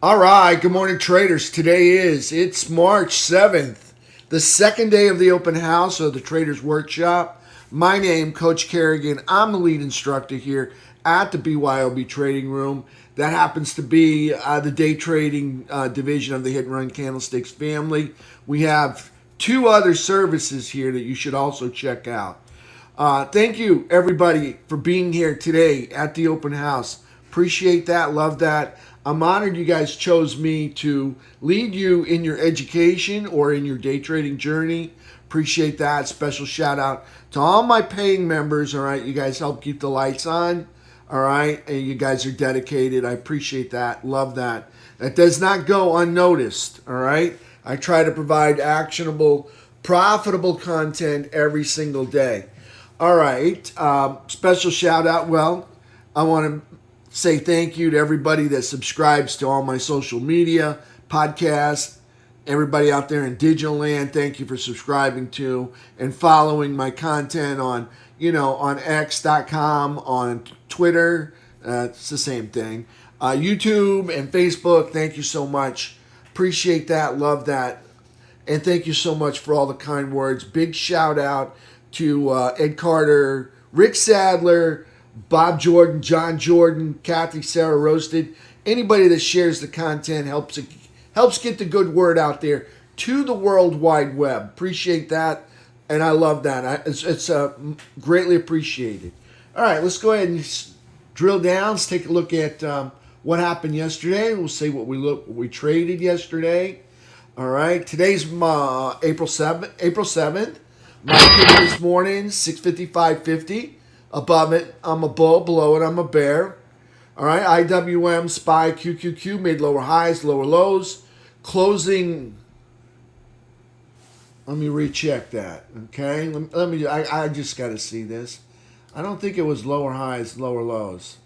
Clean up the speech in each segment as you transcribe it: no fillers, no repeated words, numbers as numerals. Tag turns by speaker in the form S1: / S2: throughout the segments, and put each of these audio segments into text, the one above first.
S1: All right, good morning, traders. It's March 7th, the second day of the open house of the Traders Workshop. My name, Coach Carignan. I'm the lead instructor here at the BYOB Trading Room. That happens to be the day trading division of the Hit and Run Candlesticks family. We have two other services here that you should also check out. Thank you, everybody, for being here today at the open house. Appreciate that. Love that. I'm honored you guys chose me to lead you in your education or in your day trading journey. Appreciate that. Special shout out to all my paying members. All right, you guys help keep the lights on. All right, and you guys are dedicated. I appreciate that. Love that. That does not go unnoticed. All right, I try to provide actionable, profitable content every single day. All right, special shout out. Well, I want to say thank you to everybody that subscribes to all my social media, podcasts, everybody out there in digital land. Thank you for subscribing to and following my content on, on X.com, on Twitter. It's the same thing. YouTube and Facebook. Thank you so much. Appreciate that. Love that. And thank you so much for all the kind words. Big shout out to Ed Carter, Rick Sadler, Bob Jordan, John Jordan, Kathy, Sarah Roasted. Anybody that shares the content helps get the good word out there to the World Wide Web. Appreciate that, and I love that. It's greatly appreciated. All right, let's go ahead and drill down. Let's take a look at what happened yesterday. We'll see what we traded yesterday. All right, today's April 7th. Market this morning, 655.50. Above it, I'm a bull. Below it, I'm a bear. All right, IWM, SPY, QQQ made lower highs, lower lows. Closing, let me recheck that, okay? I just got to see this. I don't think it was lower highs, lower lows.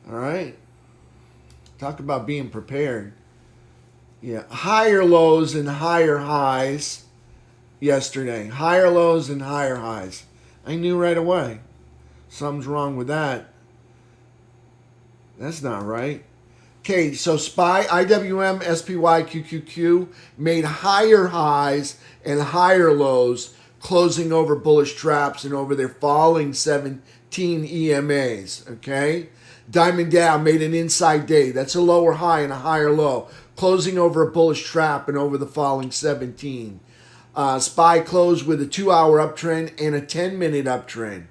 S1: All right? Talk about being prepared. Yeah, higher lows and higher highs yesterday. Higher lows and higher highs. I knew right away. Something's wrong with that. That's not right. Okay, so SPY, IWM, SPY, QQQ made higher highs and higher lows, closing over bullish traps and over their falling 17 EMAs. Okay? Diamond Dow made an inside day. That's a lower high and a higher low, closing over a bullish trap and over the falling 17. SPY closed with a 2-hour uptrend and a 10-minute uptrend.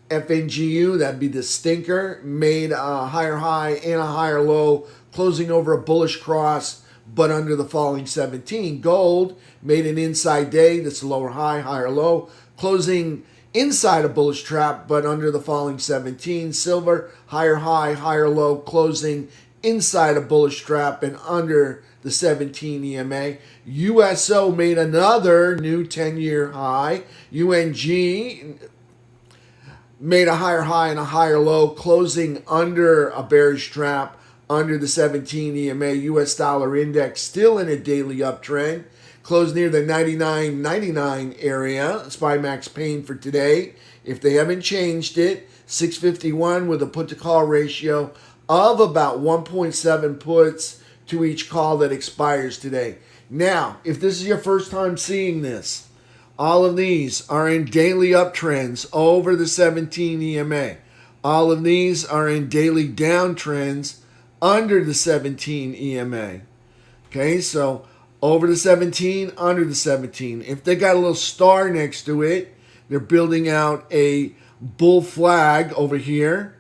S1: FNGU, that'd be the stinker, made a higher high and a higher low, closing over a bullish cross, but under the falling 17. Gold made an inside day, that's a lower high, higher low, closing inside a bullish trap, but under the falling 17. Silver, higher high, higher low, closing inside a bullish trap and under the 17 EMA. USO made another new 10-year high. UNG made a higher high and a higher low, closing under a bearish trap under the 17 EMA. US dollar index still in a daily uptrend. Closed near the 99.99 area. SPY Max Pain for today, if they haven't changed it, 651 with a put to call ratio of about 1.7 puts to each call that expires today. Now, if this is your first time seeing this, all of these are in daily uptrends over the 17 EMA. All of these are in daily downtrends under the 17 EMA. Okay, so over the 17, under the 17. If they got a little star next to it, they're building out a bull flag over here.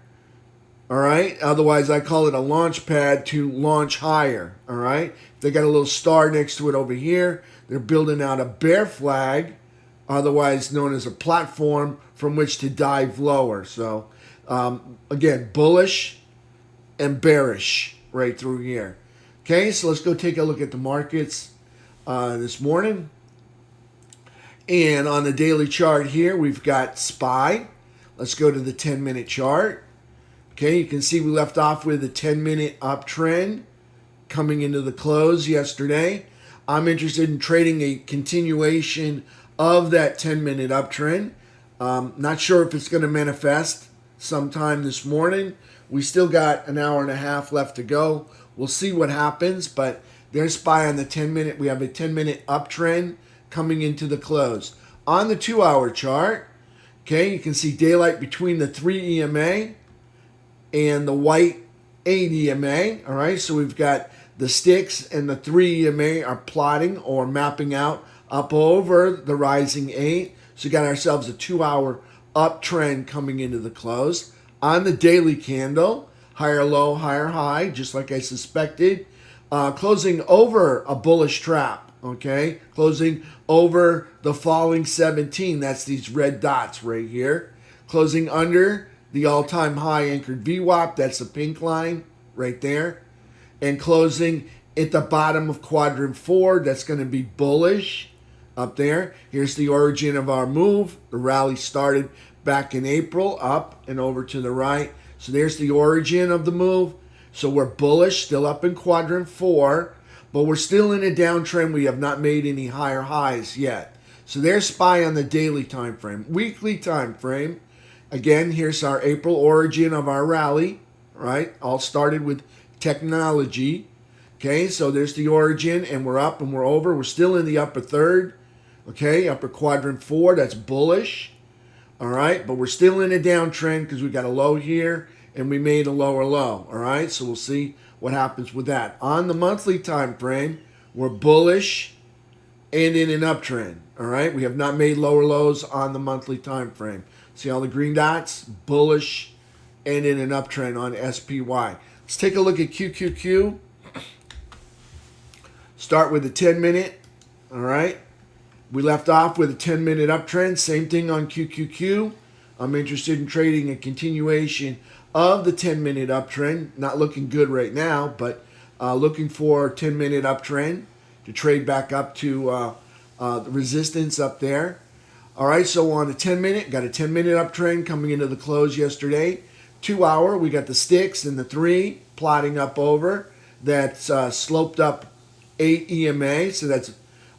S1: All right, otherwise I call it a launch pad to launch higher. All right, if they got a little star next to it over here, they're building out a bear flag, otherwise known as a platform from which to dive lower. So, again, bullish and bearish right through here. Okay, so let's go take a look at the markets this morning. And on the daily chart here, we've got SPY. Let's go to the 10-minute chart. Okay, you can see we left off with a 10-minute uptrend coming into the close yesterday. I'm interested in trading a continuation of that 10-minute uptrend. Not sure if it's going to manifest sometime this morning. We still got an hour and a half left to go. We'll see what happens, but there's SPY on the 10-minute. We have a 10-minute uptrend coming into the close. On the 2-hour chart, okay, you can see daylight between the 3 EMA and the white 8 EMA. All right, so we've got the sticks and the 3 EMA are plotting or mapping out up over the rising 8. So we got ourselves a 2-hour uptrend coming into the close. On the daily candle, higher low, higher high, just like I suspected. Closing over a bullish trap, okay? Closing over the falling 17. That's these red dots right here. Closing under the all-time high anchored VWAP. That's the pink line right there. And closing at the bottom of quadrant 4. That's going to be bullish up there. Here's the origin of our move. The rally started back in April, up and over to the right. So there's the origin of the move. So we're bullish, still up in quadrant 4, but we're still in a downtrend. We have not made any higher highs yet. So there's SPY on the daily time frame. Weekly time frame. Again, here's our April origin of our rally, right? All started with technology. Okay, so there's the origin, and we're up and we're over. We're still in the upper third. Okay, upper quadrant 4, that's bullish. All right, but we're still in a downtrend because we got a low here and we made a lower low. All right, so we'll see what happens with that. On the monthly time frame, we're bullish and in an uptrend. All right, we have not made lower lows on the monthly time frame. See all the green dots? Bullish and in an uptrend on SPY. Let's take a look at QQQ. Start with the 10-minute. All right. We left off with a 10-minute uptrend. Same thing on QQQ. I'm interested in trading a continuation of the 10-minute uptrend. Not looking good right now, but looking for a 10-minute uptrend to trade back up to the resistance up there. All right, so on the 10-minute, got a 10-minute uptrend coming into the close yesterday. 2-hour, we got the sticks and the 3 plotting up over. That's sloped up 8 EMA, so that's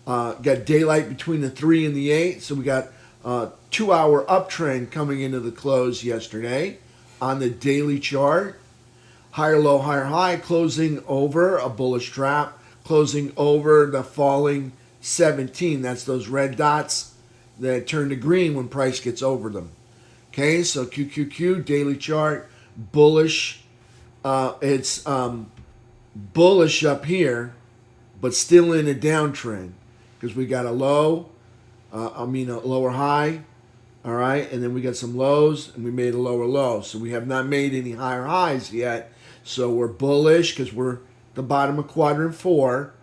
S1: got daylight between the 3 and the 8. So we got 2-hour uptrend coming into the close yesterday. On the daily chart, higher low, higher high, closing over a bullish trap, closing over the falling 17. That's those red dots that turn to green when price gets over them. Okay, so QQQ, daily chart, bullish. It's bullish up here, but still in a downtrend because we got a low, a lower high, all right, and then we got some lows, and we made a lower low. So we have not made any higher highs yet. So we're bullish because we're the bottom of quadrant 4,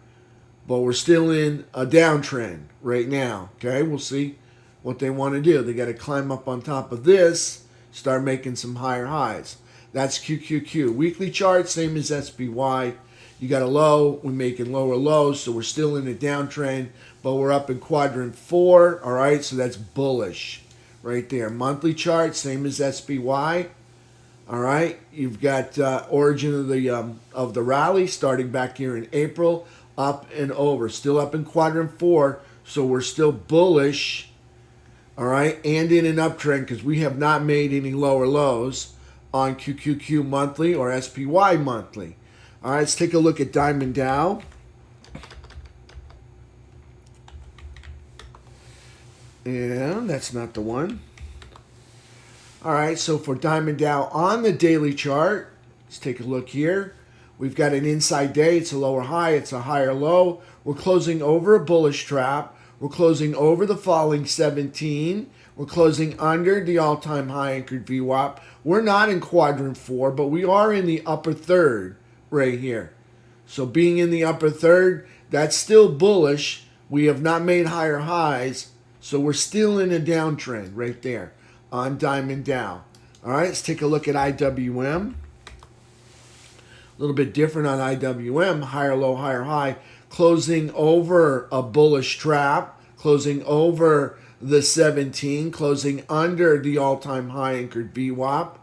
S1: but we're still in a downtrend right now. Okay, we'll see what they want to do. They got to climb up on top of this, start making some higher highs. That's QQQ. Weekly chart, same as SPY. You got a low, we're making lower lows, so we're still in a downtrend, but we're up in quadrant 4, all right, so that's bullish right there. Monthly chart, same as SPY, all right. You've got origin of the rally starting back here in April, up and over, still up in quadrant 4, so we're still bullish, all right, and in an uptrend because we have not made any lower lows on QQQ monthly or SPY monthly. All right, let's take a look at Diamond Dow. And that's not the one. All right, so for Diamond Dow on the daily chart, let's take a look here. We've got an inside day. It's a lower high. It's a higher low. We're closing over a bullish trap. We're closing over the falling 17. We're closing under the all-time high anchored VWAP. We're not in quadrant 4, but we are in the upper third right here. So being in the upper third, that's still bullish. We have not made higher highs, so we're still in a downtrend right there on Diamond Dow. All right, let's take a look at IWM. A little bit different on IWM, higher low, higher high, closing over a bullish trap, closing over the 17, closing under the all-time high anchored VWAP,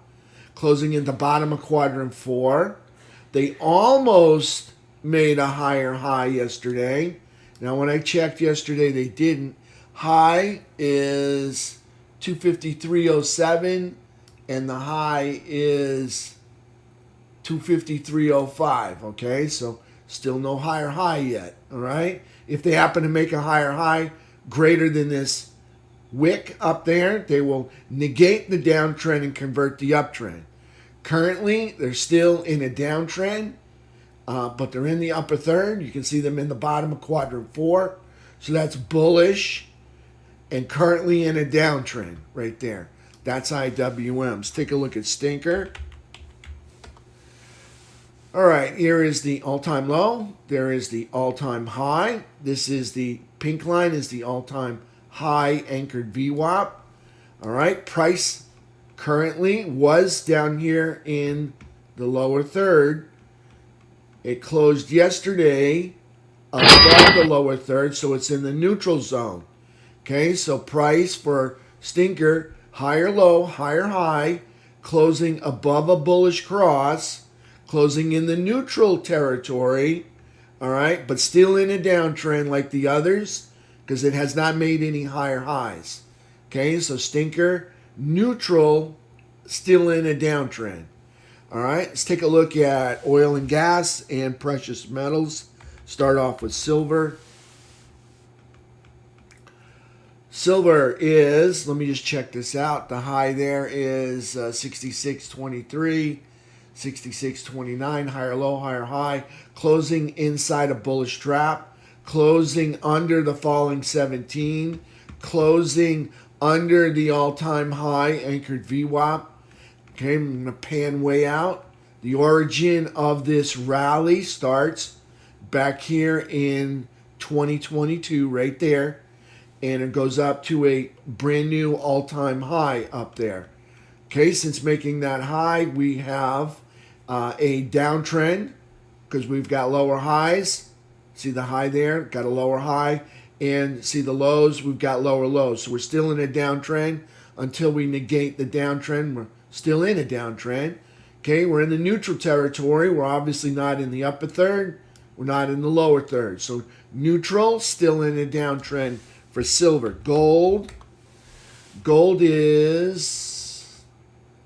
S1: closing in the bottom of quadrant 4. They almost made a higher high yesterday. Now, when I checked yesterday, they didn't. High is 253.07, and the high is 253.05. Okay, so still no higher high yet. All right, if they happen to make a higher high greater than this wick up there, they will negate the downtrend and convert the uptrend. Currently, they're still in a downtrend, but they're in the upper third. You can see them in the bottom of quadrant 4. So that's bullish and currently in a downtrend right there. That's IWMs. Take a look at Stinker. All right, here is the all-time low. There is the all-time high. This is the pink line is the all-time high anchored VWAP. All right, price currently was down here in the lower third. It closed yesterday above the lower third, so it's in the neutral zone. Okay, so price for Stinker, higher low, higher high, closing above a bullish cross, closing in the neutral territory, all right, but still in a downtrend like the others because it has not made any higher highs. Okay, so Stinker, neutral, still in a downtrend. All right, let's take a look at oil and gas and precious metals. Start off with silver. Silver is, let me just check this out. The high there is 66.23, 66.29, higher low, higher high, closing inside a bullish trap, closing under the falling 17, closing under the all-time high anchored VWAP. Okay, I'm going to pan way out. The origin of this rally starts back here in 2022, right there. And it goes up to a brand new all-time high up there. Okay, since making that high, we have a downtrend because we've got lower highs. See the high there? Got a lower high. And see the lows? We've got lower lows. So we're still in a downtrend until we negate the downtrend. We're still in a downtrend. Okay, we're in the neutral territory. We're obviously not in the upper third. We're not in the lower third. So neutral, still in a downtrend for silver. Gold. Gold is,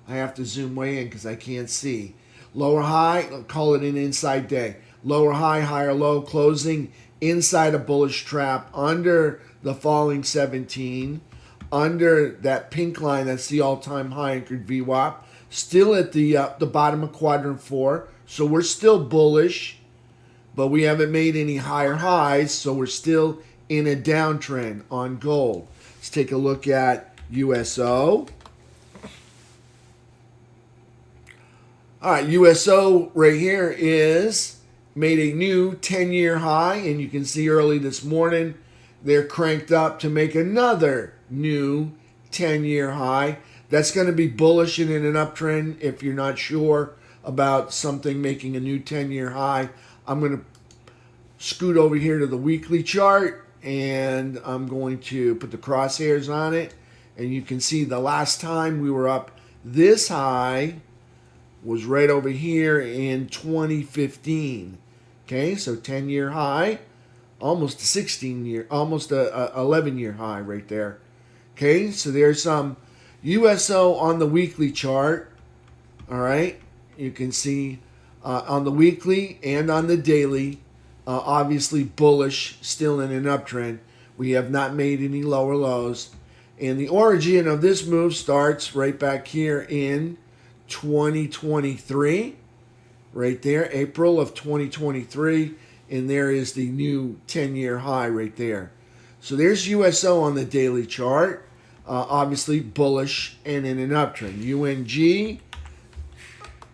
S1: I have to zoom way in because I can't see. Lower high, I'll call it an inside day. Lower high, higher low, closing inside a bullish trap under the falling 17, under that pink line, that's the all-time high anchored VWAP. Still at the bottom of quadrant 4, so we're still bullish, but we haven't made any higher highs, so we're still in a downtrend on gold. Let's take a look at USO. All right, USO right here is made a new 10-year high, and you can see early this morning they're cranked up to make another new 10-year high. That's going to be bullish and in an uptrend. If you're not sure about something making a new 10-year high, I'm going to scoot over here to the weekly chart, and I'm going to put the crosshairs on it, and you can see the last time we were up this high was right over here in 2015. Okay, so 10-year high, almost a 16-year, almost a 11-year high right there. Okay, so there's some USO on the weekly chart. All right, you can see on the weekly and on the daily, obviously bullish, still in an uptrend. We have not made any lower lows. And the origin of this move starts right back here in 2023, right there, April of 2023, and there is the new 10-year high right there. So there's USO on the daily chart, obviously bullish and in an uptrend. UNG,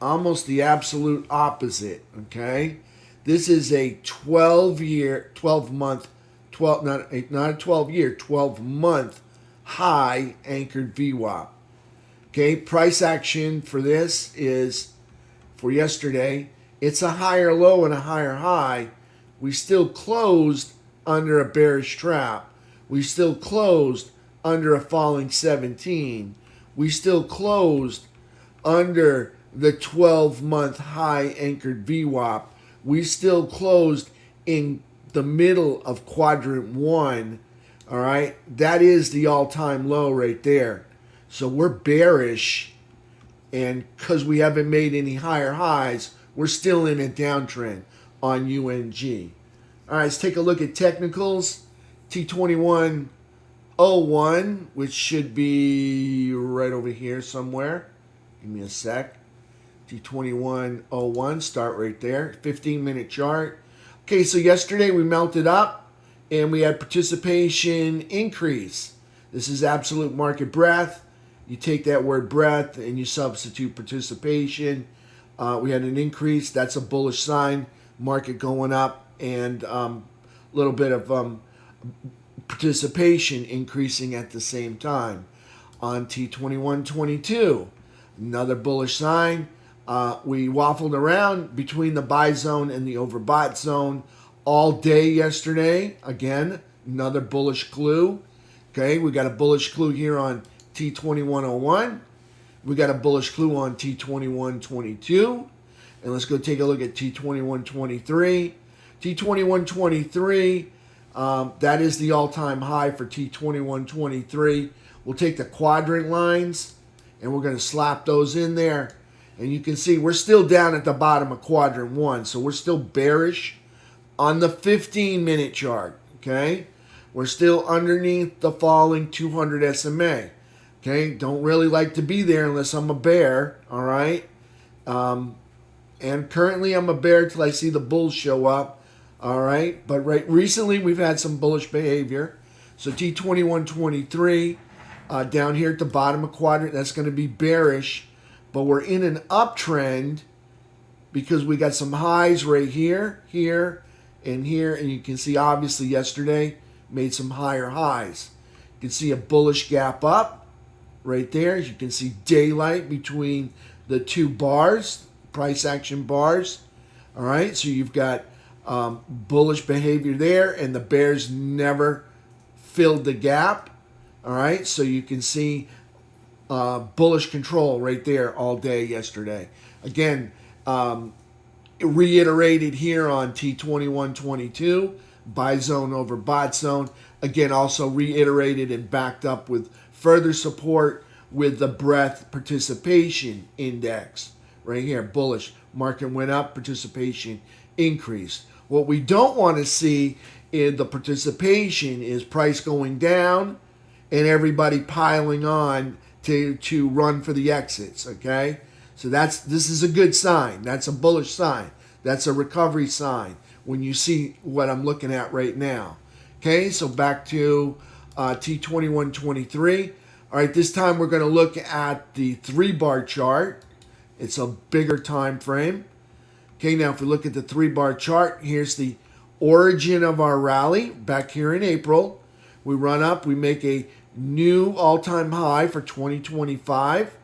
S1: almost the absolute opposite, okay? This is a 12-month high anchored VWAP. Okay, price action for this is for yesterday. It's a higher low and a higher high. We still closed under a bearish trap. We still closed under a falling 17. We still closed under the 12-month high anchored VWAP. We still closed in the middle of quadrant 1. All right, that is the all-time low right there. So we're bearish And because we haven't made any higher highs, we're still in a downtrend on UNG. All right, let's take a look at technicals. T2101, which should be right over here somewhere. Give me a sec. T2101, start right there. 15-minute chart. Okay, so yesterday we melted up and we had participation increase. This is absolute market breadth. You take that word breadth and you substitute participation. We had an increase. That's a bullish sign. Market going up and a little bit of participation increasing at the same time. On T2122, another bullish sign. We waffled around between the buy zone and the overbought zone all day yesterday. Again, another bullish clue. Okay, we got a bullish clue here on T2101. We got a bullish clue on T2122. And let's go take a look at T2123. T2123, that is the all-time high for T2123. We'll take the quadrant lines and we're going to slap those in there. And you can see we're still down at the bottom of quadrant 1. So we're still bearish on the 15-minute chart. Okay, we're still underneath the falling 200 SMA. Okay, don't really like to be there unless I'm a bear. All right. And currently I'm a bear till I see the bulls show up. All right. But recently we've had some bullish behavior. So T2123 down here at the bottom of quadrant, that's going to be bearish. But we're in an uptrend because we got some highs right here, here, and here. And you can see obviously yesterday made some higher highs. You can see a bullish gap up right there. As you can see daylight between the two bars, price action bars. All right, so you've got bullish behavior there, and the bears never filled the gap. All right, so you can see bullish control right there all day yesterday. Again, reiterated here on T2122, buy zone over bot zone. Again, also reiterated and backed up with further support with the breadth participation index right here, bullish. Market went up, participation increased. What we don't want to see in the participation is price going down and everybody piling on to run for the exits, okay? So this is a good sign. That's a bullish sign. That's a recovery sign when you see what I'm looking at right now. Okay, so back to T2123. All right, this time we're going to look at the 3-bar chart. It's a bigger time frame. Okay, now if we look at the 3-bar chart, here's the origin of our rally back here in April. We run up, we make a new all-time high for 2025.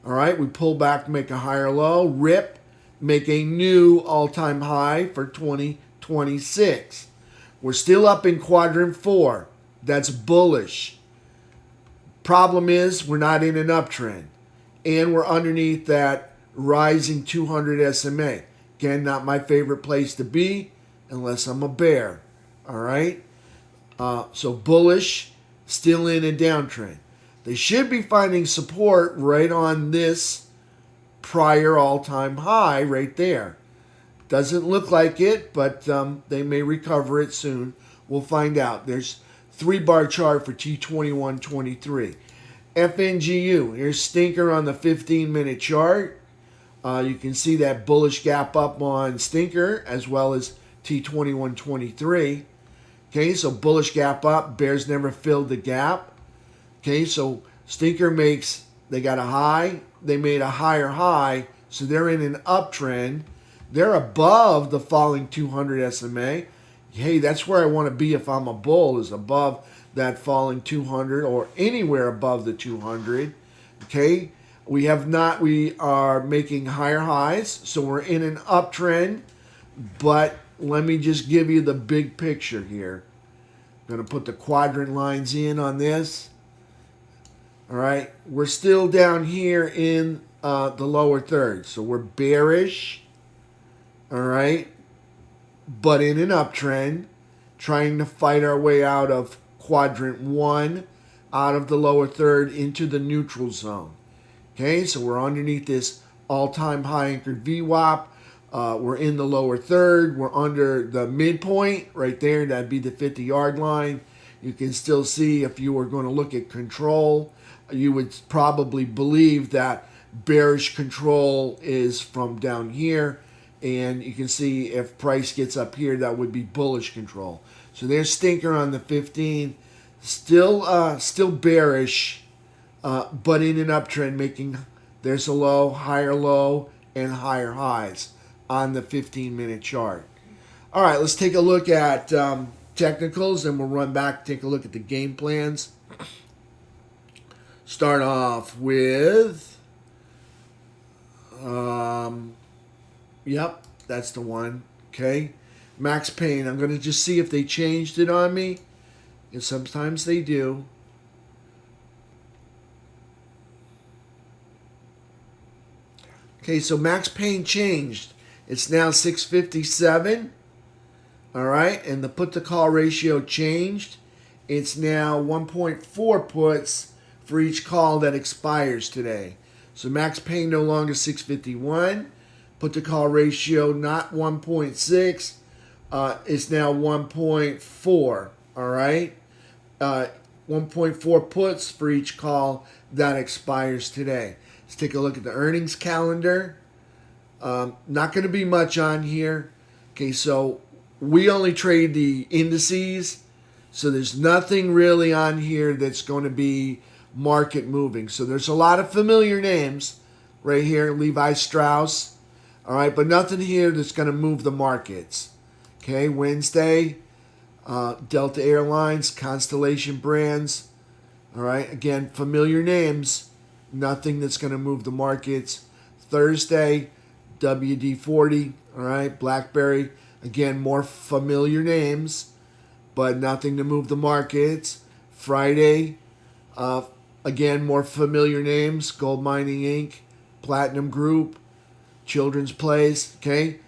S1: All right, we pull back, make a higher low, rip, make a new all-time high for 2026. We're still up in quadrant 4. That's bullish. Problem is we're not in an uptrend. And we're underneath that rising 200 SMA. Again, not my favorite place to be unless I'm a bear. All right? So bullish, still in a downtrend. They should be finding support right on this prior all-time high right there. Doesn't look like it, but they may recover it soon. We'll find out. There's 3-bar chart for T2123. FNGU, here's Stinker on the 15-minute chart. You can see that bullish gap up on Stinker as well as T2123. Okay, so bullish gap up. Bears never filled the gap. Okay, so Stinker makes, they got a high. They made a higher high, so they're in an uptrend. They're above the falling 200 SMA. Hey, that's where I want to be if I'm a bull, is above that falling 200 or anywhere above the 200. Okay, we are making higher highs, so we're in an uptrend. But let me just give you the big picture here. I'm going to put the quadrant lines in on this. All right, we're still down here in the lower third, so we're bearish. All right, but in an uptrend, trying to fight our way out of quadrant 1, out of the lower third into the neutral zone. Okay, so we're underneath this all-time high anchored VWAP. We're in the lower third. We're under the midpoint right there. That'd be the 50-yard line. You can still see, if you were going to look at control, you would probably believe that bearish control is from down here. And you can see if price gets up here, that would be bullish control. So there's stinker on the 15. Still bearish, but in an uptrend, making there's a low, higher low, and higher highs on the 15-minute chart. All right, let's take a look at technicals, and we'll run back, take a look at the game plans. Start off with, yep, that's the one. Okay, Max Payne. I'm going to just see if they changed it on me, and sometimes they do. Okay, so Max Payne changed. It's now 657. All right, and the put-to-call ratio changed. It's now 1.4 puts for each call that expires today. So Max Payne no longer 651. Put-to-call ratio not 1.6. It's now 1.4. All right, 1.4 puts for each call that expires today. Let's take a look at the earnings calendar. Not going to be much on here. Okay, so we only trade the indices, so there's nothing really on here that's going to be market moving. So there's a lot of familiar names right here, Levi Strauss, all right, but nothing here that's going to move the markets. Okay, Wednesday, Delta Airlines, Constellation Brands, all right, again, familiar names, nothing that's going to move the markets. Thursday, WD-40, all right, BlackBerry, again, more familiar names, but nothing to move the markets. Friday, again, more familiar names, Gold Mining Inc., Platinum Group, Children's Place, okay?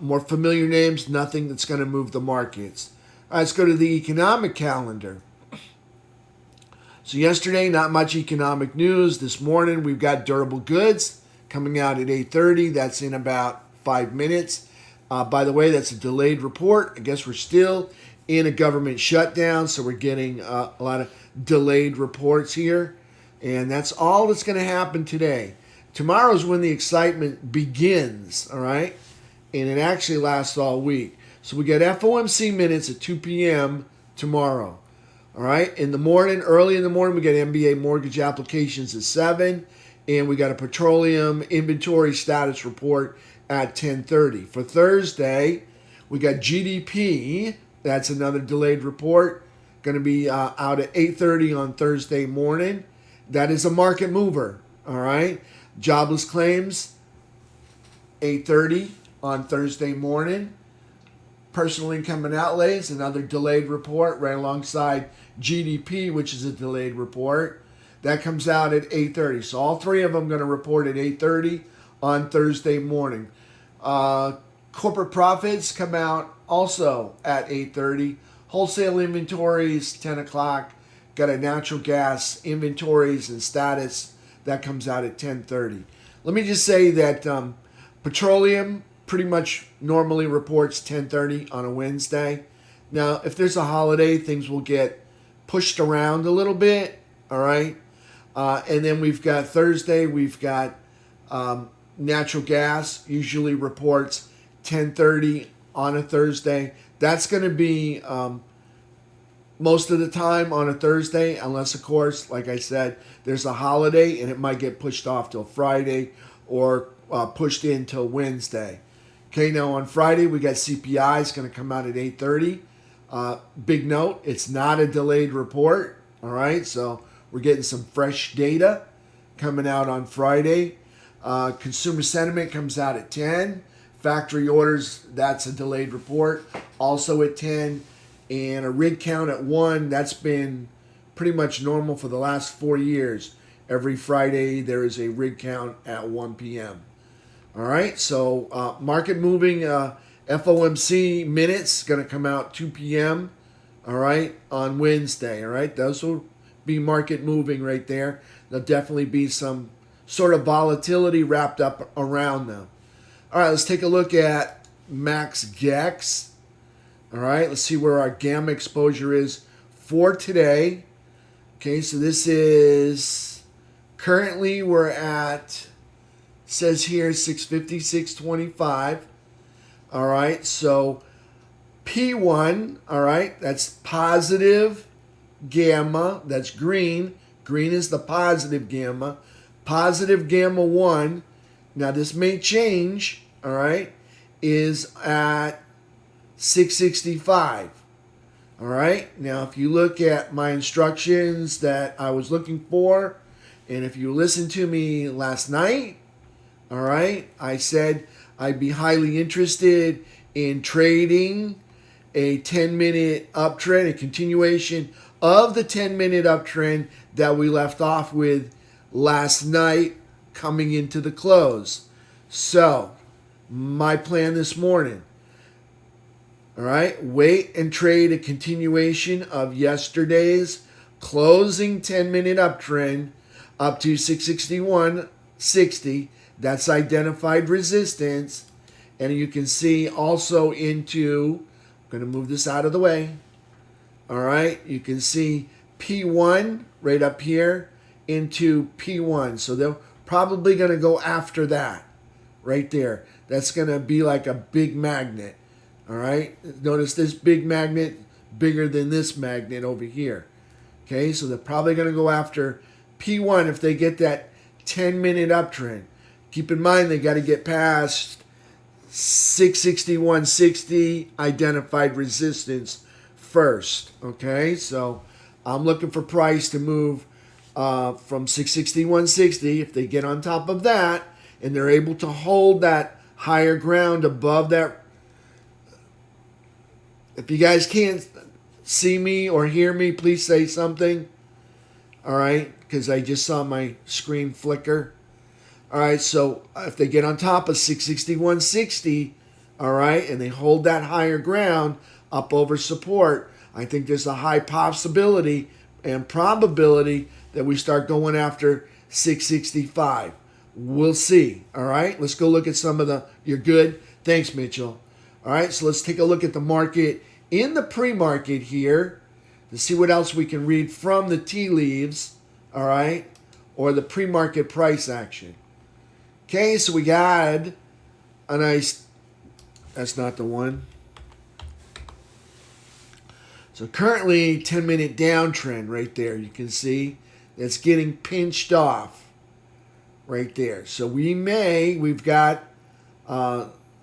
S1: More familiar names, nothing that's going to move the markets. All right, let's go to the economic calendar. So yesterday, not much economic news. This morning, we've got durable goods coming out at 8:30. That's in about 5 minutes. By the way, that's a delayed report. I guess we're still in a government shutdown, so we're getting a lot of delayed reports here. And that's all that's going to happen today. Tomorrow's when the excitement begins, all right? And it actually lasts all week. So we get FOMC minutes at 2 p.m. tomorrow. All right, in the morning, early in the morning, we get MBA mortgage applications at 7, and we got a petroleum inventory status report at 10:30. For Thursday, we got GDP. That's another delayed report, going to be out at 8:30 on Thursday morning. That is a market mover. All right, jobless claims, 8:30 on Thursday morning. Personal income and outlays, another delayed report right alongside GDP, which is a delayed report. That comes out at 8:30. So all three of them going to report at 8:30 on Thursday morning. Corporate profits come out also at 8:30. Wholesale inventories, 10 o'clock. Got a natural gas inventories and status. That comes out at 10:30. Let me just say that petroleum pretty much normally reports 10:30 on a Wednesday. Now, if there's a holiday, things will get pushed around a little bit, all right? And then we've got Thursday, we've got natural gas, usually reports 10:30 on a Thursday. That's going to be most of the time on a Thursday, unless, of course, like I said, there's a holiday and it might get pushed off till Friday or pushed in till Wednesday. Okay, now on Friday, we got CPI. It's going to come out at 8:30. Big note, it's not a delayed report, all right? So we're getting some fresh data coming out on Friday. Consumer sentiment comes out at 10. Factory orders, that's a delayed report, also at 10. And a rig count at 1, that's been pretty much normal for the last 4 years. Every Friday, there is a rig count at 1 p.m. All right, so market moving FOMC minutes going to come out 2 p.m. All right, on Wednesday. All right, those will be market moving right there. There'll definitely be some sort of volatility wrapped up around them. All right, let's take a look at Max Gex. All right, let's see where our gamma exposure is for today. Okay, so this is currently we're at, says here 650, 625. All right, so P1, all right, that's positive gamma, that's green. Green is the positive gamma. Positive gamma 1, now this may change, all right, is at 665. All right, now if you look at my instructions that I was looking for, and if you listened to me last night, all right, I said I'd be highly interested in trading a 10-minute uptrend, a continuation of the 10-minute uptrend that we left off with last night coming into the close. So, my plan this morning, all right, wait and trade a continuation of yesterday's closing 10-minute uptrend up to 661.60. That's identified resistance. And you can see also into, I'm going to move this out of the way. All right, you can see P1 right up here into P1. So they're probably going to go after that right there. That's going to be like a big magnet. All right, notice this big magnet bigger than this magnet over here. Okay, so they're probably going to go after P1 if they get that 10-minute uptrend. Keep in mind they got to get past 661.60 identified resistance first. Okay, so I'm looking for price to move from 661.60. If they get on top of that and they're able to hold that higher ground above that. If you guys can't see me or hear me, please say something. All right, because I just saw my screen flicker. All right, so if they get on top of 661.60, all right, and they hold that higher ground up over support, I think there's a high possibility and probability that we start going after 665. We'll see. All right, let's go look at some of the, you're good? Thanks, Mitchell. All right, so let's take a look at the market in the pre-market here to see what else we can read from the tea leaves, all right, or the pre-market price action. Okay, so we got a nice, that's not the one. So currently 10-minute downtrend right there. You can see that's getting pinched off right there. So we've got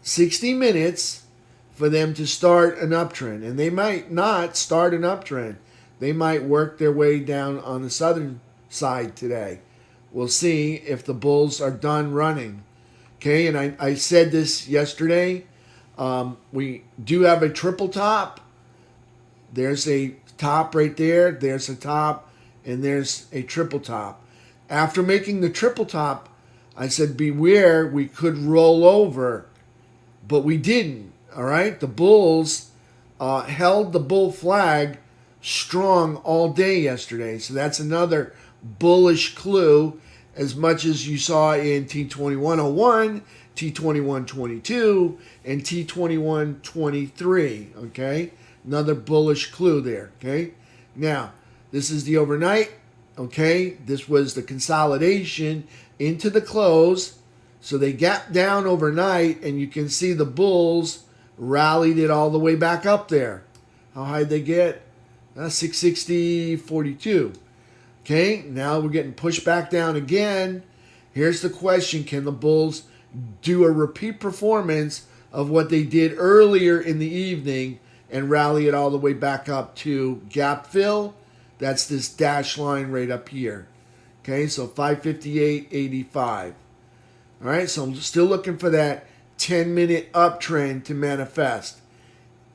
S1: 60 minutes for them to start an uptrend. And they might not start an uptrend. They might work their way down on the southern side today. We'll see if the bulls are done running. Okay, and I said this yesterday. We do have a triple top. There's a top right there. There's a top. And there's a triple top. After making the triple top, I said beware, we could roll over. But we didn't. All right, the bulls held the bull flag strong all day yesterday. So that's another bullish clue, as much as you saw in T2101, T2122, and T2123. Okay, another bullish clue there. Okay, now this is the overnight. Okay, this was the consolidation into the close. So they gapped down overnight, and you can see the bulls rallied it all the way back up there. How high did they get? 660.42. Okay, now we're getting pushed back down again. Here's the question. Can the bulls do a repeat performance of what they did earlier in the evening and rally it all the way back up to gap fill? That's this dash line right up here. Okay, so 558.85. All right, so I'm still looking for that 10-minute uptrend to manifest.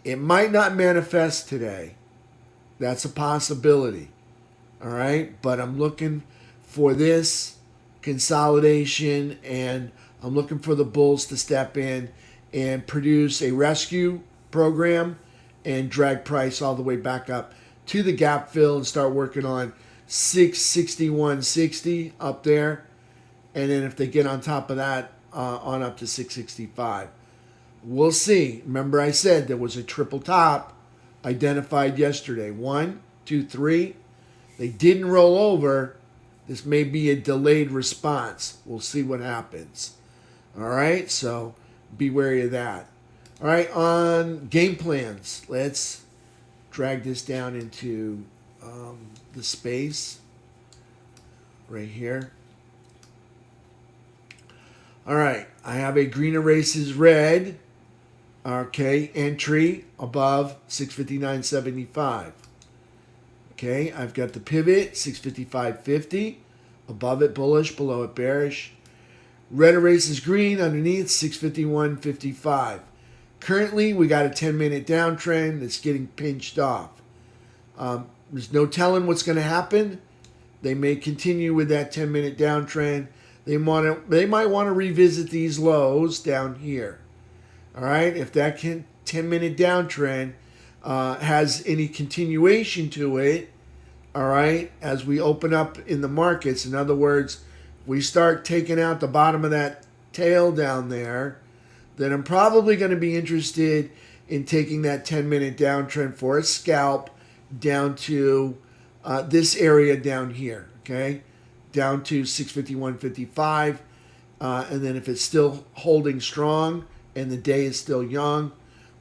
S1: It might not manifest today. That's a possibility. All right, but I'm looking for this consolidation, and I'm looking for the bulls to step in and produce a rescue program and drag price all the way back up to the gap fill and start working on 661.60 up there. and then if they get on top of that, on up to 665. We'll see. Remember I said there was a triple top identified yesterday. 1, 2, 3. They didn't roll over. This may be a delayed response. We'll see what happens. All right, so be wary of that. All right, on game plans, let's drag this down into the space right here. All right, I have a green erases red. Okay, entry above 659.75. Okay, I've got the pivot 655.50. Above it bullish, below it bearish. Red erases green underneath 651.55. Currently, we got a 10-minute downtrend that's getting pinched off. There's no telling what's going to happen. They may continue with that 10-minute downtrend. They might want to revisit these lows down here. All right, if that 10-minute downtrend has any continuation to it, all right, as we open up in the markets, in other words, we start taking out the bottom of that tail down there, then I'm probably going to be interested in taking that 10-minute downtrend for a scalp down to this area down here, okay, down to 651.55, and then if it's still holding strong and the day is still young,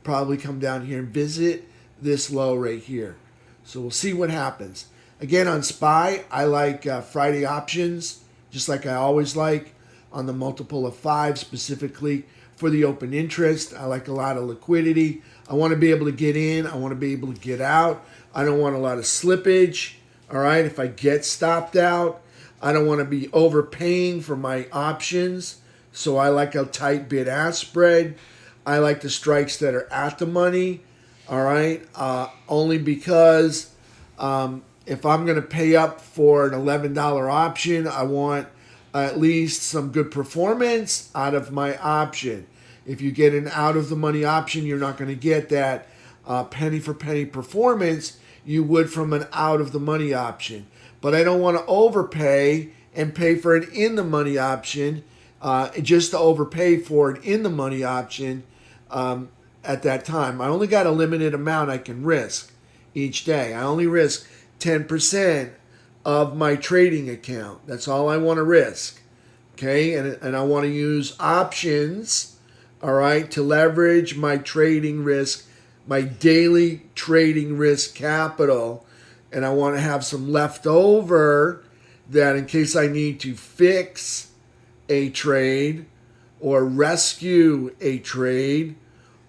S1: probably come down here and visit this low right here. So we'll see what happens. Again, on SPY, I like Friday options, just like I always like, on the multiple of 5, specifically for the open interest. I like a lot of liquidity. I want to be able to get in. I want to be able to get out. I don't want a lot of slippage. All right, if I get stopped out, I don't want to be overpaying for my options. So I like a tight bid-ask spread. I like the strikes that are at the money. All right, only because if I'm going to pay up for an $11 option, I want at least some good performance out of my option. If you get an out-of-the-money option, you're not going to get that penny-for-penny performance you would from an out-of-the-money option. But I don't want to overpay and pay for an in-the-money option just to overpay for an in-the-money option at that time. I only got a limited amount I can risk each day. I only risk 10% of my trading account. That's all I want to risk. Okay, and I want to use options, all right, to leverage my trading risk, my daily trading risk capital, and I want to have some left over that in case I need to fix a trade or rescue a trade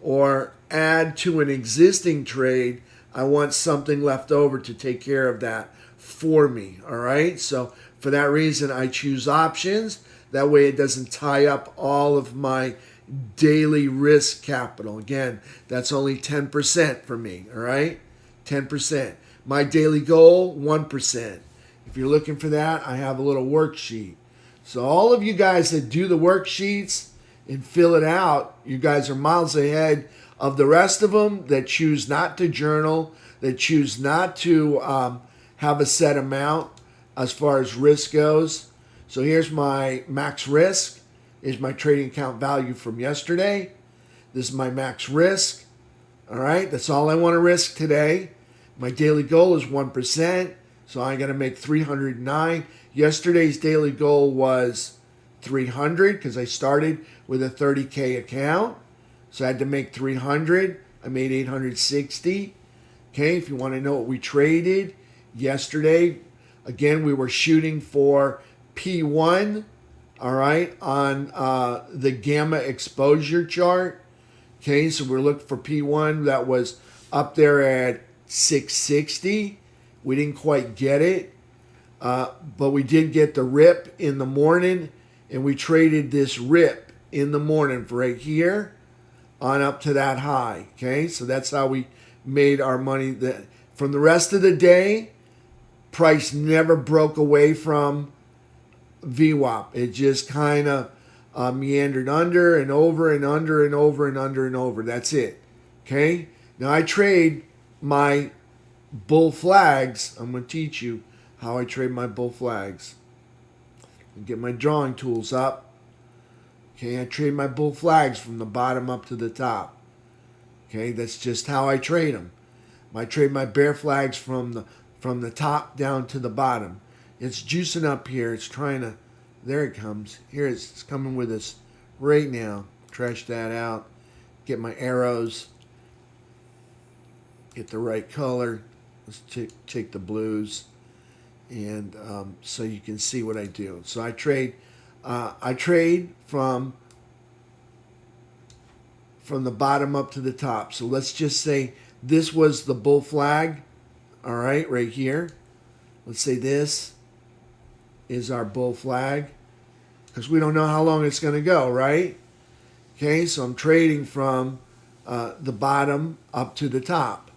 S1: or add to an existing trade, I want something left over to take care of that for me, all right? So for that reason, I choose options. That way it doesn't tie up all of my daily risk capital. Again, that's only 10% for me, all right? 10%. My daily goal, 1%. If you're looking for that, I have a little worksheet. So all of you guys that do the worksheets and fill it out, you guys are miles ahead of the rest of them that choose not to journal, that choose not to have a set amount as far as risk goes. So here's my max risk. Here's my trading account value from yesterday. This is my max risk. All right, that's all I want to risk today. My daily goal is 1%, so I got to make 309. Yesterday's daily goal was 300 because I started with a 30K account. So I had to make 300. I made 860. Okay, if you want to know what we traded yesterday, again, we were shooting for P1, all right, on the gamma exposure chart. Okay, so we're looking for P1 that was up there at 660. We didn't quite get it, but we did get the rip in the morning, and we traded this rip in the morning for right here on up to that high. Okay, so that's how we made our money. From the rest of the day, price never broke away from VWAP. It just kind of meandered under and over and under and over and under and over. That's it. Okay, now I trade my bull flags. I'm going to teach you how I trade my bull flags. Get my drawing tools up. Okay, I trade my bull flags from the bottom up to the top. Okay, that's just how I trade them. I trade my bear flags from the top down to the bottom. It's juicing up here. It's trying to, there it comes. Here it's coming with us right now. Trash that out. Get my arrows. Get the right color. Let's take the blues. And so you can see what I do. So I trade from the bottom up to the top. So let's just say this was the bull flag. All right here. Let's say this is our bull flag, because we don't know how long it's going to go, right? Okay, so I'm trading from the bottom up to the top.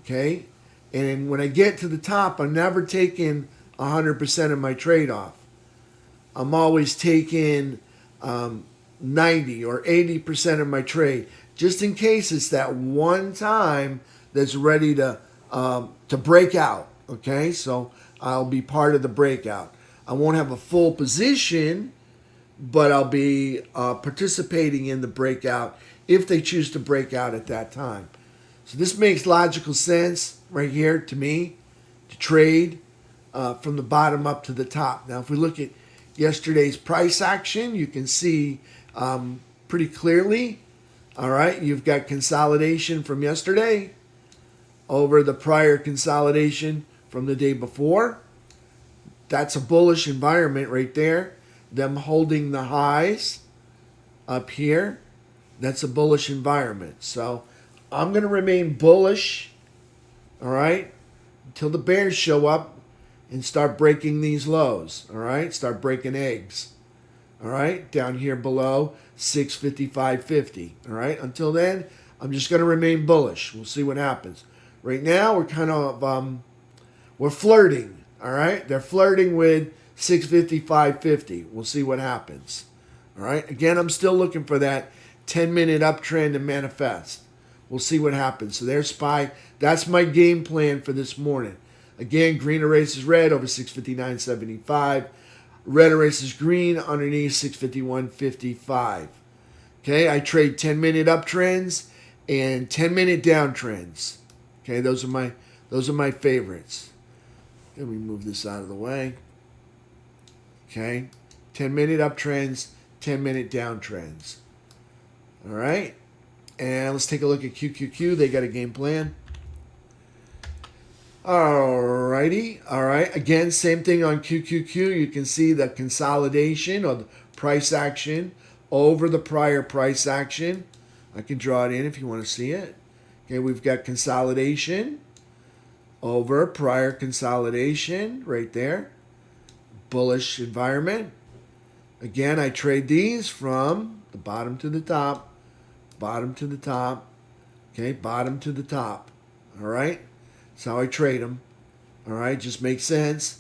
S1: Okay, and when I get to the top, I'm never taking 100% of my trade off. I'm always taking 90 or 80% of my trade, just in case it's that one time that's ready to break out. Okay, so I'll be part of the breakout. I won't have a full position, but I'll be participating in the breakout if they choose to break out at that time. So this makes logical sense right here to me, to trade from the bottom up to the top. Now, if we look at yesterday's price action, you can see pretty clearly, all right, you've got consolidation from yesterday over the prior consolidation from the day before. That's a bullish environment right there. Them holding the highs up here. That's a bullish environment. So I'm going to remain bullish, all right, until the bears show up and start breaking these lows, all right? Start breaking eggs, all right? Down here below 655.50, all right? Until then, I'm just going to remain bullish. We'll see what happens. Right now, we're kind of, we're flirting, all right? They're flirting with 655.50. We'll see what happens, all right? Again, I'm still looking for that 10-minute uptrend to manifest. We'll see what happens. So there's SPY. That's my game plan for this morning. Again, green erases red over 659.75. Red erases green underneath 651.55. Okay, I trade 10-minute uptrends and 10-minute downtrends. Okay, those are my favorites. Let me move this out of the way. Okay, 10-minute uptrends, 10-minute downtrends. All right, and let's take a look at QQQ. They got a game plan. Alrighty, all right. Again, same thing on QQQ. You can see the consolidation or the price action over the prior price action. I can draw it in if you want to see it. Okay, we've got consolidation over prior consolidation right there. Bullish environment. Again, I trade these from the bottom to the top, bottom to the top, okay, bottom to the top. All right, that's how I trade them. All right, just makes sense.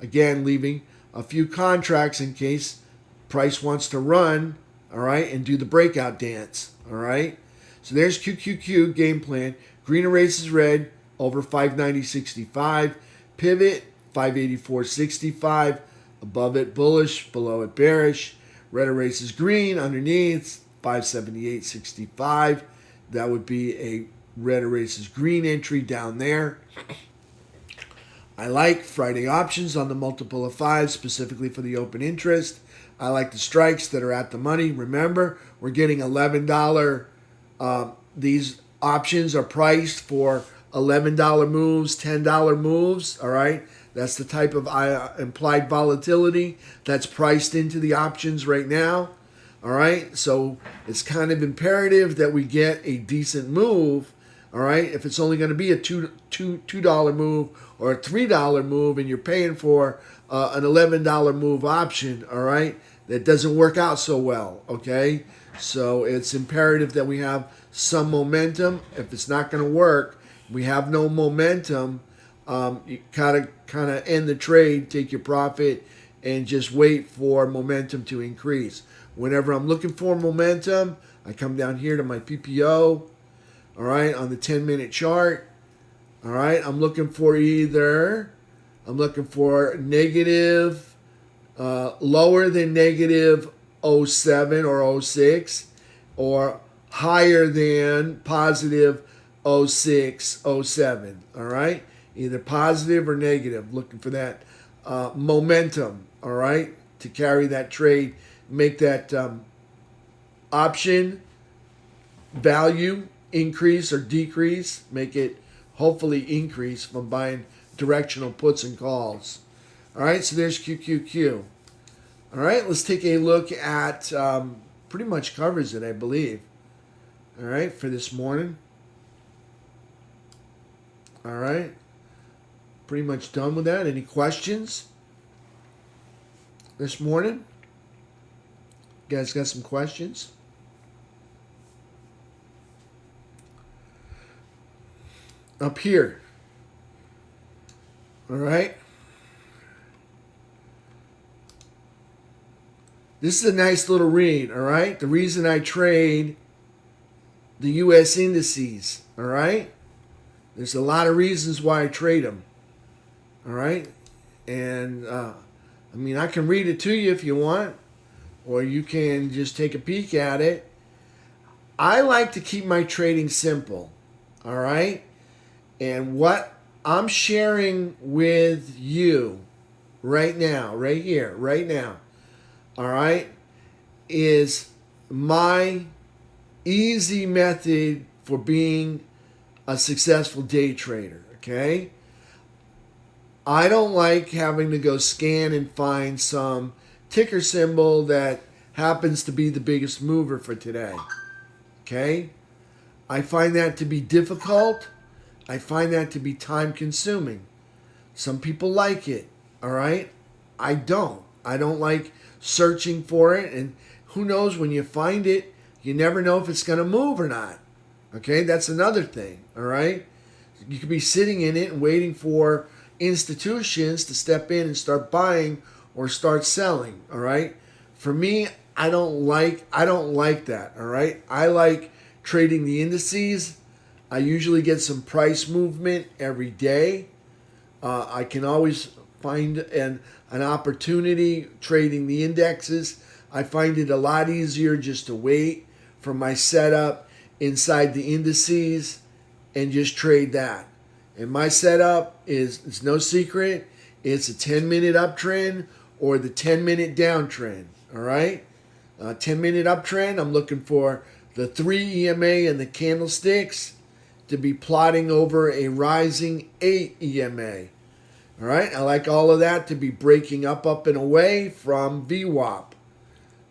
S1: Again, leaving a few contracts in case price wants to run, all right, and do the breakout dance. All right, so there's QQQ game plan. Green erases red over 590.65. Pivot 584.65. Above it bullish, below it bearish. Red erases green underneath 578.65. That would be a red erases green entry down there. I like Friday options on the multiple of 5, specifically for the open interest. I like the strikes that are at the money. Remember, we're getting $11. These options are priced for $11 moves, $10 moves, all right? That's the type of implied volatility that's priced into the options right now, all right? So it's kind of imperative that we get a decent move, all right? If it's only going to be a $2 move or a $3 move and you're paying for an $11 move option, all right, that doesn't work out so well, okay? So it's imperative that we have some momentum. If it's not going to work, we have no momentum, you kind of end the trade, take your profit, and just wait for momentum to increase. Whenever I'm looking for momentum, I come down here to my PPO, all right, on the 10-minute chart. All right, I'm looking for negative lower than negative -0.7 or -0.6, or higher than positive -0.6, -0.7. All right, either positive or negative. Looking for that momentum. All right, to carry that trade, make that option value increase or decrease, make it hopefully increase from buying directional puts and calls. All right, so there's QQQ. All right, let's take a look at, pretty much covers it, I believe. All right, for this morning. All right, pretty much done with that. Any questions this morning? You guys got some questions? Up here. All right. This is a nice little read, all right? The reason I trade the U.S. indices, all right? There's a lot of reasons why I trade them, all right? And, I mean, I can read it to you if you want, or you can just take a peek at it. I like to keep my trading simple, all right? And what I'm sharing with you right now, right here, right now, all right, is my easy method for being a successful day trader, okay? I don't like having to go scan and find some ticker symbol that happens to be the biggest mover for today, okay? I find that to be difficult. I find that to be time consuming. Some people like it, all right? I don't. I don't like searching for it, and who knows, when you find it, you never know if it's going to move or not. Okay, that's another thing, all right? You could be sitting in it and waiting for institutions to step in and start buying or start selling, all right? For me, I don't like that, all right? I like trading the indices. I usually get some price movement every day. I can always find an opportunity trading the indexes. I find it a lot easier just to wait for my setup inside the indices and just trade that. And my setup it's no secret. It's a 10-minute uptrend or the 10-minute downtrend. All right? 10-minute uptrend, I'm looking for the 3 EMA and the candlesticks to be plotting over a rising 8 EMA. All right, I like all of that to be breaking up and away from VWAP.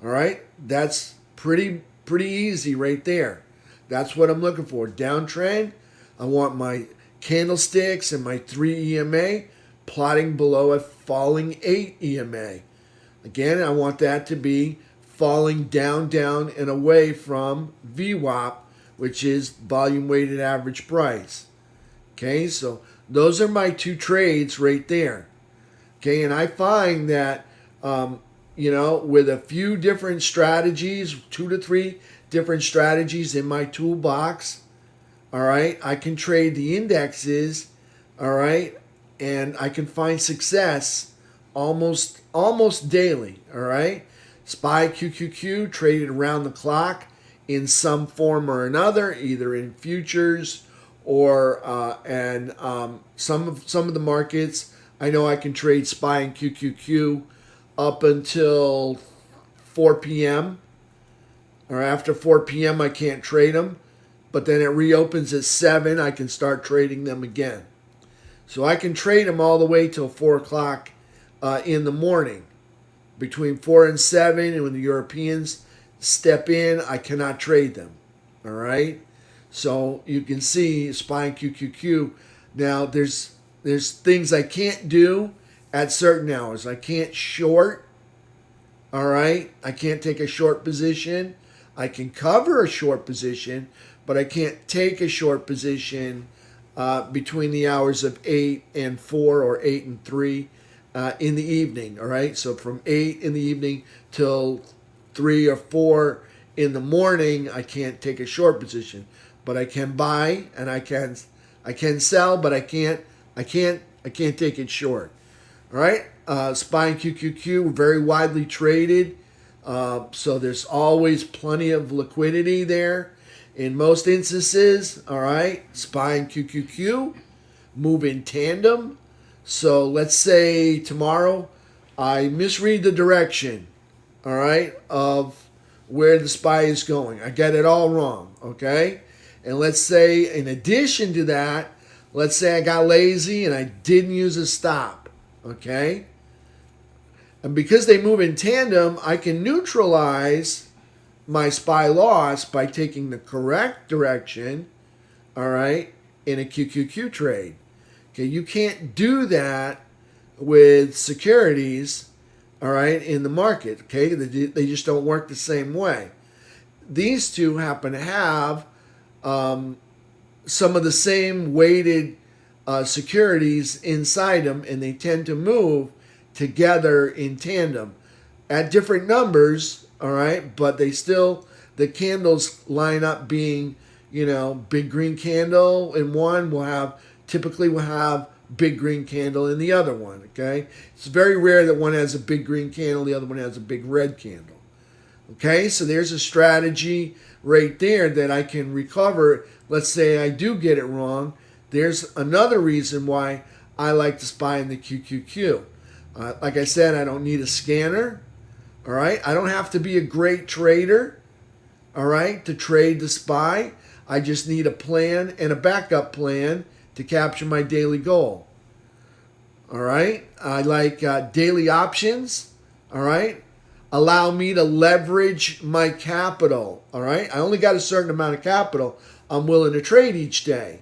S1: All right, that's pretty easy right there. That's what I'm looking for. Downtrend, I want my candlesticks and my 3 EMA plotting below a falling 8 EMA. Again, I want that to be falling down, and away from VWAP, which is volume weighted average price. Okay, so those are my two trades right there. Okay, and I find that, with a few different strategies, 2 to 3 different strategies in my toolbox, all right, I can trade the indexes, all right, and I can find success almost daily, all right. SPY QQQ traded around the clock in some form or another, either in futures or some of the markets. I know I can trade SPY and QQQ up until 4 p.m. or after 4 p.m. I can't trade them, but then it reopens at 7. I can start trading them again. So I can trade them all the way till 4 o'clock in the morning. Between 4 and 7, and when the Europeans step in, I cannot trade them. All right? So you can see SPY and QQQ. Now, there's things I can't do at certain hours. I can't short. All right? I can't take a short position. I can cover a short position, but I can't take a short position between the hours of 8 and 4 or 8 and 3 in the evening. All right? So from 8 in the evening till 3 or 4 in the morning, I can't take a short position, but I can buy and I can sell, but I can't take it short. All right. SPY and QQQ very widely traded. So there's always plenty of liquidity there. In most instances, all right, SPY and QQQ move in tandem. So let's say tomorrow I misread the direction, all right, of where the SPY is going. I get it all wrong, okay? And let's say in addition to that, let's say I got lazy and I didn't use a stop, okay? And because they move in tandem, I can neutralize my SPY loss by taking the correct direction, all right, in a QQQ trade. Okay, you can't do that with securities, all right, in the market. Okay, they just don't work the same way. These two happen to have some of the same weighted securities inside them, and they tend to move together in tandem at different numbers, all right, but the candles line up being, big green candle in one typically will have big green candle in the other one, okay? It's very rare that one has a big green candle, the other one has a big red candle. Okay, so there's a strategy right there that I can recover. Let's say I do get it wrong. There's another reason why I like to SPY in the QQQ. Like I said, I don't need a scanner. All right, I don't have to be a great trader, all right, to trade the SPY. I just need a plan and a backup plan to capture my daily goal. All right, I like daily options. All right, allow me to leverage my capital. All right, I only got a certain amount of capital I'm willing to trade each day.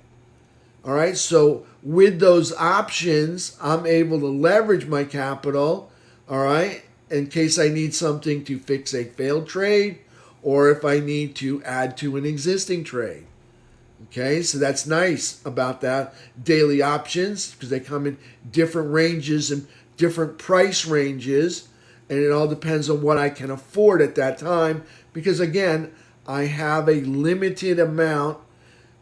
S1: All right, so with those options, I'm able to leverage my capital, all right, in case I need something to fix a failed trade or if I need to add to an existing trade. Okay, so that's nice about that. Daily options, because they come in different ranges and different price ranges, and it all depends on what I can afford at that time, because again, I have a limited amount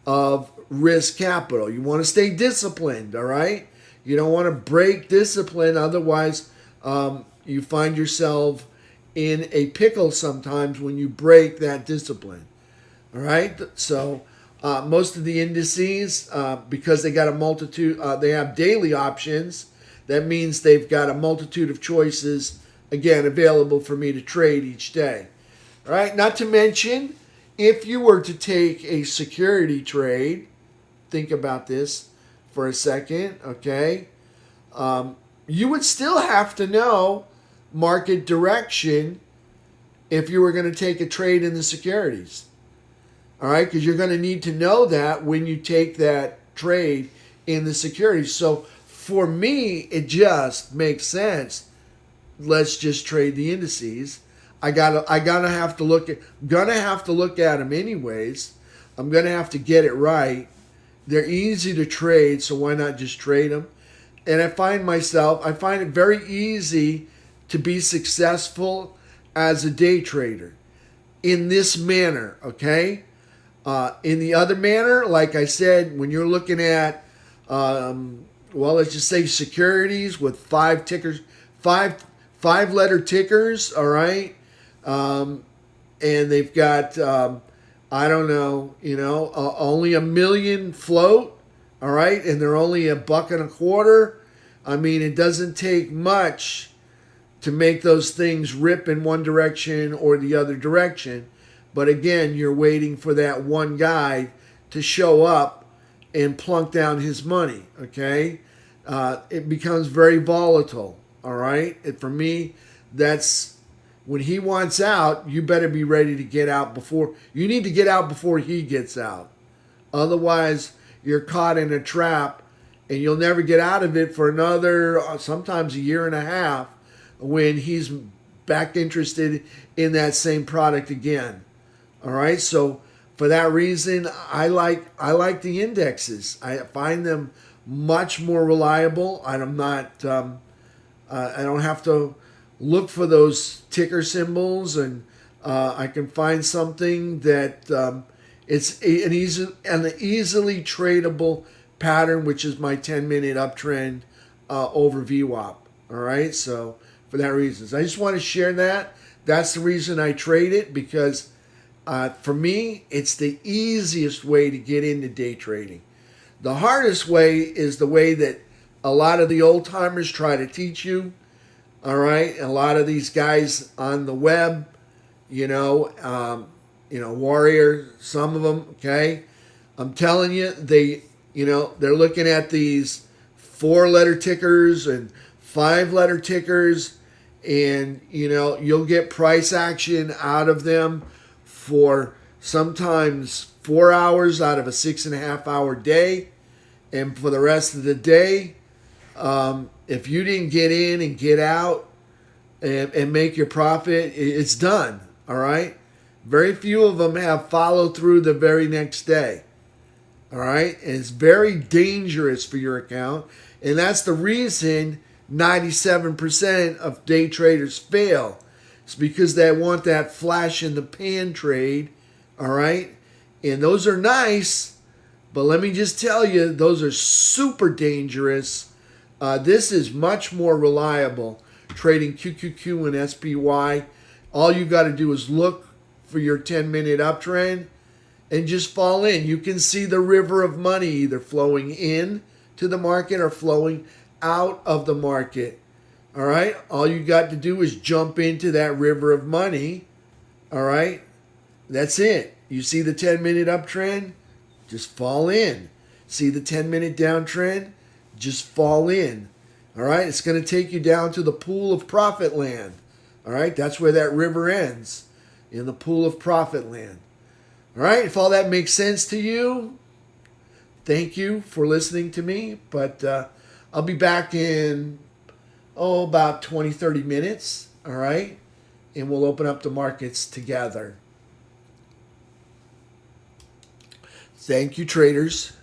S1: of risk capital. You want to stay disciplined, all right? You don't want to break discipline, otherwise you find yourself in a pickle sometimes when you break that discipline, all right? So most of the indices, because they got a multitude, they have daily options. That means they've got a multitude of choices, again, available for me to trade each day. All right, not to mention, if you were to take a security trade, think about this for a second, okay? You would still have to know market direction if you were going to take a trade in the securities. All right, because you're going to need to know that when you take that trade in the securities. So for me, it just makes sense. Let's just trade the indices. I'm gonna have to look at them anyways. I'm gonna have to get it right. They're easy to trade, so why not just trade them? And I find it very easy to be successful as a day trader in this manner, okay? In the other manner, like I said, when you're looking at, let's just say securities with five-letter tickers, all right? And they've got, only a million float, all right? And they're only $1.25. I mean, it doesn't take much to make those things rip in one direction or the other direction. But again, you're waiting for that one guy to show up and plunk down his money, okay? It becomes very volatile, all right? And for me, that's when he wants out, you better be ready to get out you need to get out before he gets out. Otherwise, you're caught in a trap and you'll never get out of it for another, sometimes a year and a half, when he's back interested in that same product again. All right, so for that reason, I like the indexes. I find them much more reliable. I'm not. I don't have to look for those ticker symbols, and I can find something that it's an easily tradable pattern, which is my 10-minute uptrend over VWAP. All right, so for that reason, I just want to share that. That's the reason I trade it, because for me, it's the easiest way to get into day trading. The hardest way is the way that a lot of the old timers try to teach you. All right, a lot of these guys on the web, Warrior, some of them. Okay, I'm telling you, they're looking at these 4-letter tickers and 5-letter tickers, and you'll get price action out of them for sometimes 4 hours out of a 6.5-hour day, and for the rest of the day, if you didn't get in and get out and make your profit, it's done. All right. Very few of them have followed through the very next day. All right. And it's very dangerous for your account. And that's the reason 97% of day traders fail. It's because they want that flash in the pan trade. All right. And those are nice, but let me just tell you, those are super dangerous. This is much more reliable. Trading QQQ and SPY. All you got to do is look for your 10-minute uptrend and just fall in. You can see the river of money either flowing in to the market or flowing out of the market. All right. All you got to do is jump into that river of money. All right. That's it. You see the 10-minute uptrend? Just fall in. See the 10-minute downtrend? Just fall in. All right. It's going to take you down to the pool of profit land. All right. That's where that river ends, in the pool of profit land. All right. If all that makes sense to you, thank you for listening to me. But I'll be back in, about 20, 30 minutes. All right. And we'll open up the markets together. Thank you, traders.